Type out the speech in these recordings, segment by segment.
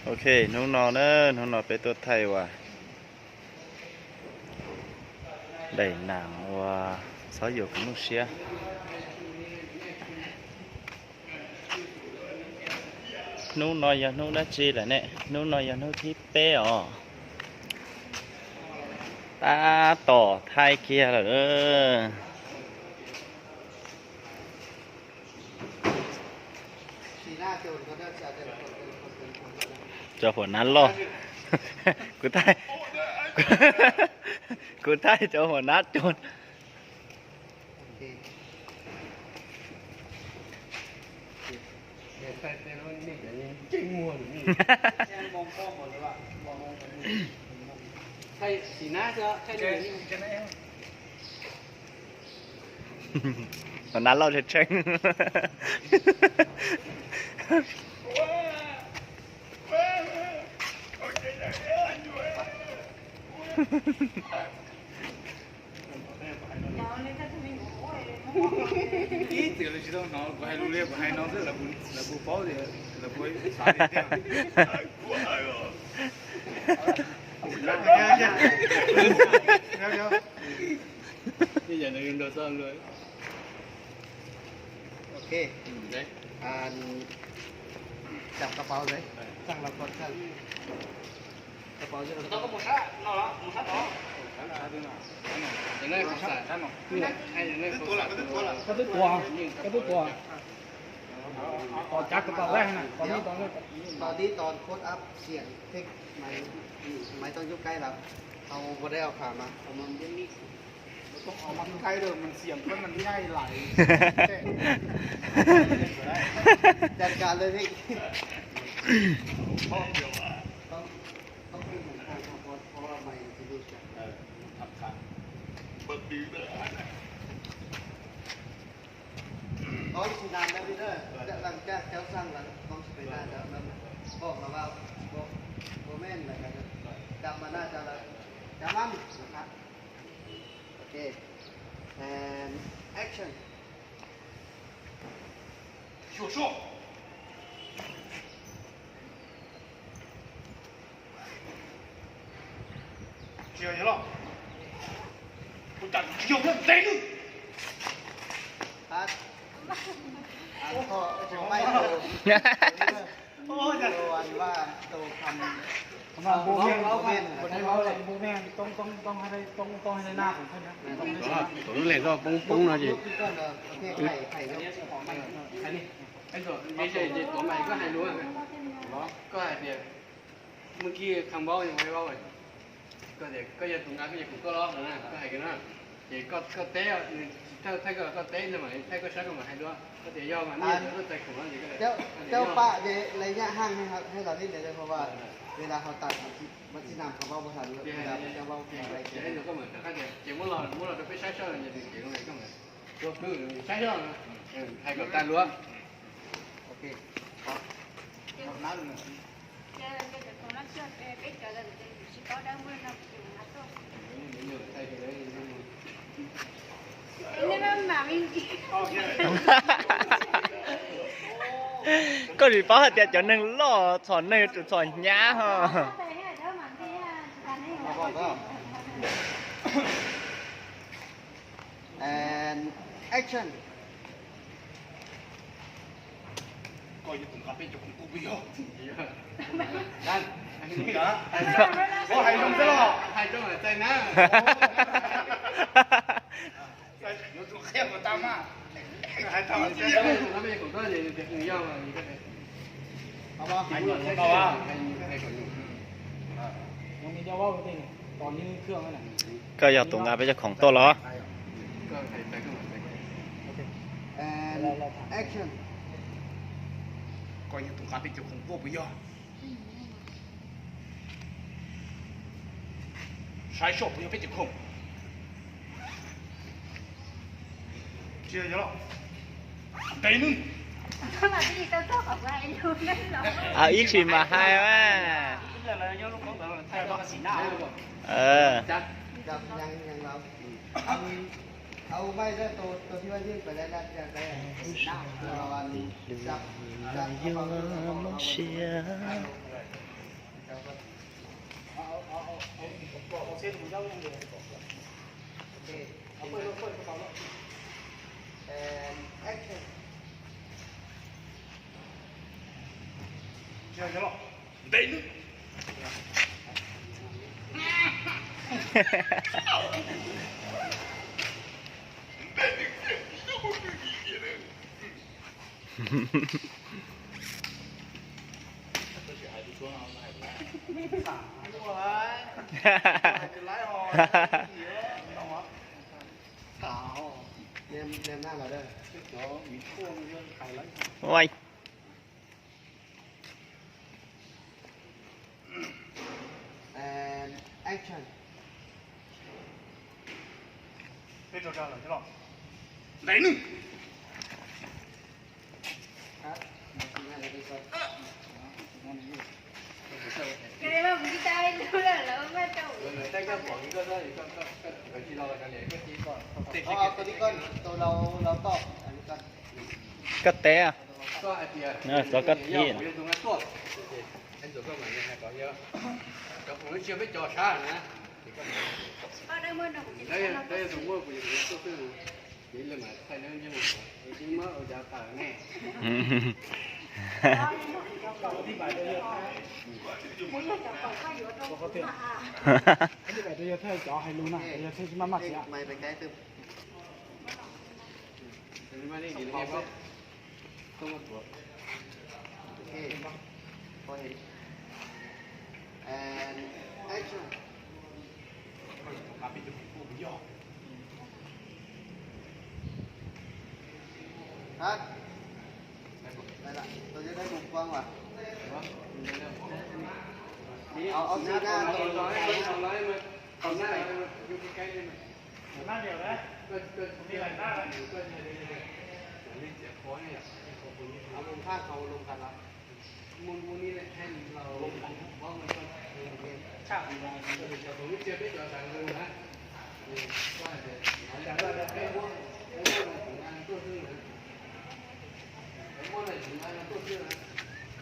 โอเคน้องนอนเนอะน้องนอนไปตัวไทยว่ะได้หนังว่าซอยอยู่กับมุกเชียนู้นนอยอย่างนู้นนะจีแหละเนี่ยนู้นนอยอย่างนู้นที่เป้อ๋อตาต่อไทยเกียร์เหรอเจ้าหัวนั้นหรอกูได้กูได้เจ้าหัวนัดจนใช่สีหน้าจะใช่เลยนี่จะไหมวันนั้นเราจะเช็งอีเดี๋ยวเราจะต้องน้องกูให้รู้เรียกกูให้น้องเสร็จแล้วกูเฝ้าเดี๋ยวแล้วกูสาธิตนี่อย่าลืมโดนซ้อมเลยโอเคจับกระเป๋าเลยสั่งเราก่อนสั่งกระเป๋าจะต้องก็หมดละนอนละหมดละต่ออย่างไรของสายท่านหรอให้อย่างไรตัวละก็ตัวต่อจักกระเป๋าแรกนะตอนนี้ตอนโค้ดอัพเสียงเทคไม่ต้องยุบใกล้เราเอาบอได้เอาขามาเอามันยังนี่ต้องเอามันใกล้เดิมมันเสียงเพราะมันง่ายไหลจัดการเลยพี่ต้องขึ้นเหมือนกันเพราะว่าไม่จะดูจัดทับขาเบิกดีเลยตอนสีดำแล้วพี่เด้อจะหลังจากแถวสร้างแล้วต้องไปได้แล้วบอกเราว่าโมเมนต์อะไรกันจำมาน่าจะจำมั่นนะครับโอเค and action 小树接下去了我打只有那贼子ครับขอไม่โตโอ้ยวันว่าโตคำโบแมนคนให้เขาเลยโบแมนต้องให้ได้ต้องให้ได้หน้าของท่านนะต้องได้ ผมเลยก็ปุ้งๆหน่อยสิไข่อันนี้ไอ้ตัวไม่ใช่ตัวใหม่ก็ให้รู้อ่ะก็ให้เพียเมื่อกี้คำบอกยังไม่บอกเลยก็เด็กก็จะตรงนั้นก็จะถูกก็ร้องนะก็ให้กันนะเด็กก็เตะถ้าก็เตะใช่ไหมถ้าก็ชักก็มาให้ด้วยก็เดี๋ยวย่อมานี่ก็ใจของมันอย่างก็เจ้าป้าเดี๋ยวระยะห่างให้เรานิดเดียวเพราะว่าเวลาเขาตัดมันที่นำเขาว่าภาษาเวลาจะว่าเพลงอะไรเดี๋ยวก็เหมือนกันถ้าเดี๋ยวเมื่อเราจะไปใช้ช่องอย่างนี้เดี๋ยวก็เหมือนตัวคือใช้ช่องนะให้กับตาล้วโอเคครับน้ำหนึ่งก็ดีป้าเดี๋ยวจะนึ่งล่อสอนในจุดสอนย้าฮะ and action ก็อยู่ตรงกับเป็นจุกกูไปย่อ ดันเหรอโอ้ให้ลงซะหรอ ให้ลงใจนะ有种黑我大妈还他妈这他们也广告也一样嘛一个好吧还有好啊ยังมีเจ้าว่าจริงตอนนี้เครื่องนั่นแหละ ก็อยากตรงงานไปเจ้าของตัวเหรอ ก็ให้ไปก็มาand action ก็อยู่ตรงกับเป็นจุกของกูไปย่อใช้โชค不要被指控接下去了得呢เอาอีกชิ้นมาให้แม่จับยังเราเอาไม่ได้ตัวที่ว่ายื่นไปแล้วจะได้เราจับ เอาเส้นของเจ้าอย่างเดียวโอเคเอาเปิดกระเป๋าแล้ว and action เชื่อใช่หรอ nem nào vào đây đó bị thua nó khải lắm โอ้ย and action เป็นตัวการหรอใช่หรอไหนหนึ่ง ครับง่ายเลยดีกว่า cái đấy mà mình tay nữa là nó bắt đầu người taก็บอกก็ได้ก็ที่เรากันเนี่ยก็ที่ก่อน เอาตัวนี้ก่อนตัวเราตอบอันนี้ก่อน ก็แต่ ก็ไอเดีย Nó dùng cái tốt anh dùng các bạn này có nhớ các bạn chưa biết trò xa nữa ở đây mưa đồng chỉ đây đây dùng mưa của những tôi tư chỉ là mà thay nên như một chỉ mơ ở giá cả nghe อธิบายได้เยอะ muốn là chọn còn có giữa trong cũng là อธิบายได้เยอะเท่าจ่อให้รู้นะเยอะเท่าที่มากๆเสีย mày phải cái từ mà đi thì nghe không không một cuộc ok có hình and action ครับได้ละเราจะได้มุมกว้างว่ะเอาสีหน้าตัวน้อยตัวน้อยมาเอาหน้าอยู่ใกล้ๆเลยมัน หน้าเดียวนะ ก็มีหลายหน้าแล้วก็นี่เสียคอเนี่ยเอามุมข้างเขาลงกันละมุมนี้เลยให้เราลงกันว่ามันก็ช่างผมเจอไม่เจอทางเลยนะว่าเดี๋ยวจะได้ให้พวกถึงงานตัวซื่อนะให้พวกถึงงานตัวซื่อนะ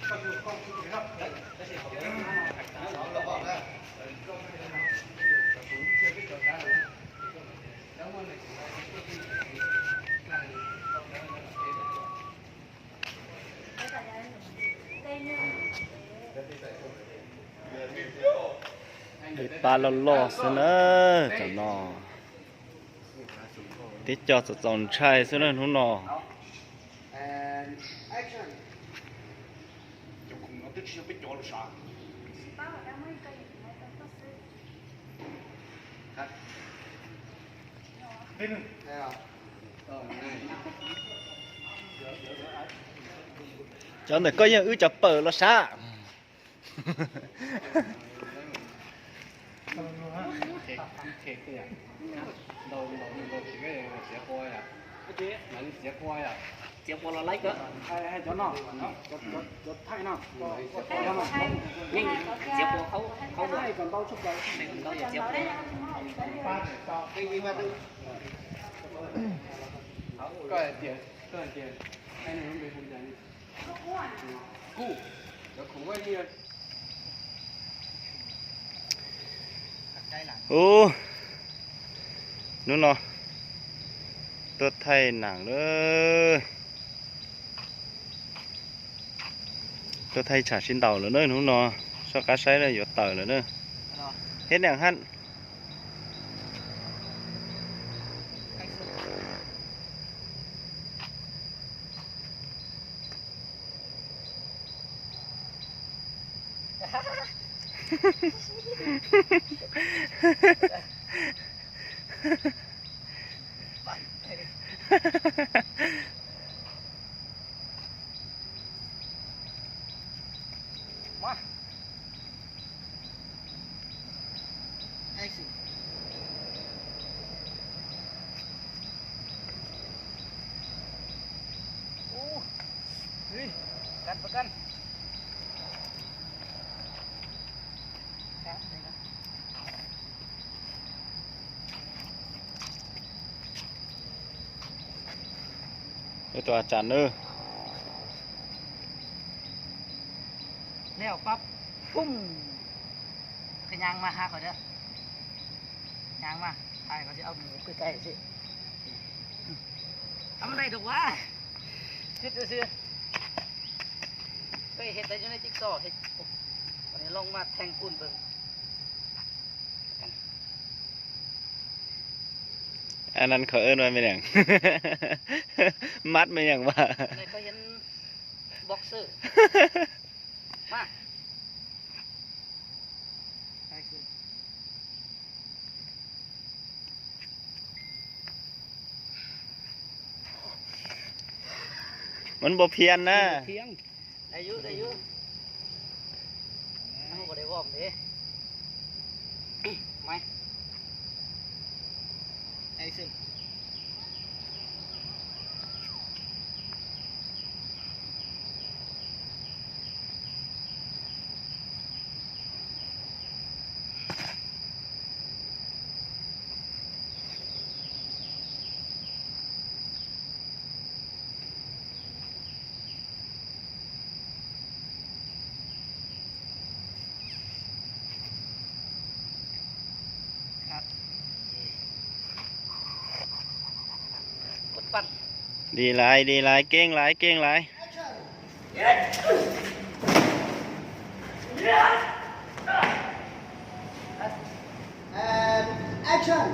ก็คือข้อมูลครับเราบอกแล้วก็ไม่ได้ผมเจอไม่เจอทางเลยแล้วมันเลยตัวซื่อการต้องแล้วเอง đây nữa Để ba lo lo xí nữa cho nó tí cho cho chọn trai xí nữa không nó and action จะคงเอาตึกเชื่อไปจ่อหรือสา bao ở đây mấy cây mấy cây có sư cắt เป็นหนึ่ง thấy không này cho nên có những ư cho bờ nó xa thiệt cái này đầu chỉ cái sẽ coi à mình sẽ coi à sẽ coi là lấy đó ให้จ่อหน่อจดไทยหน่อ cái này có hai nhưng chỉ có khâu ให้ก่อนเบาชุบใจ mình đâu cái giờ bảo đấy là cái gì mà tôi coi tiền anh này không bị hùng dần cu nó khủng quá đi ô nó nó tôi thay nặng nữa tôi thay trả xin đầu nữa nó nó sao cá sấy này giọt tờ nữa hết đèn hăn action cắt và cắt cái tòa chán nữa leo bắp bung cái nhang mà ha khỏi đó nhang mà ai có sẽ ông cái cây gì ông đây được quá chết chưa chưa cái hết đấy cho nên chiếc sò hết còn này lông mà thành cùn bừng อันนั้นเขาเอิ้นว่าเป็นอย่าง มัดเป็นอย่างว่า này có hiện boxer mà มันบ่เพี้ยนนะ thiêng đây dữ nó có để gom thế mày đây xin quất văn ดีหลายเก่งหลาย And action!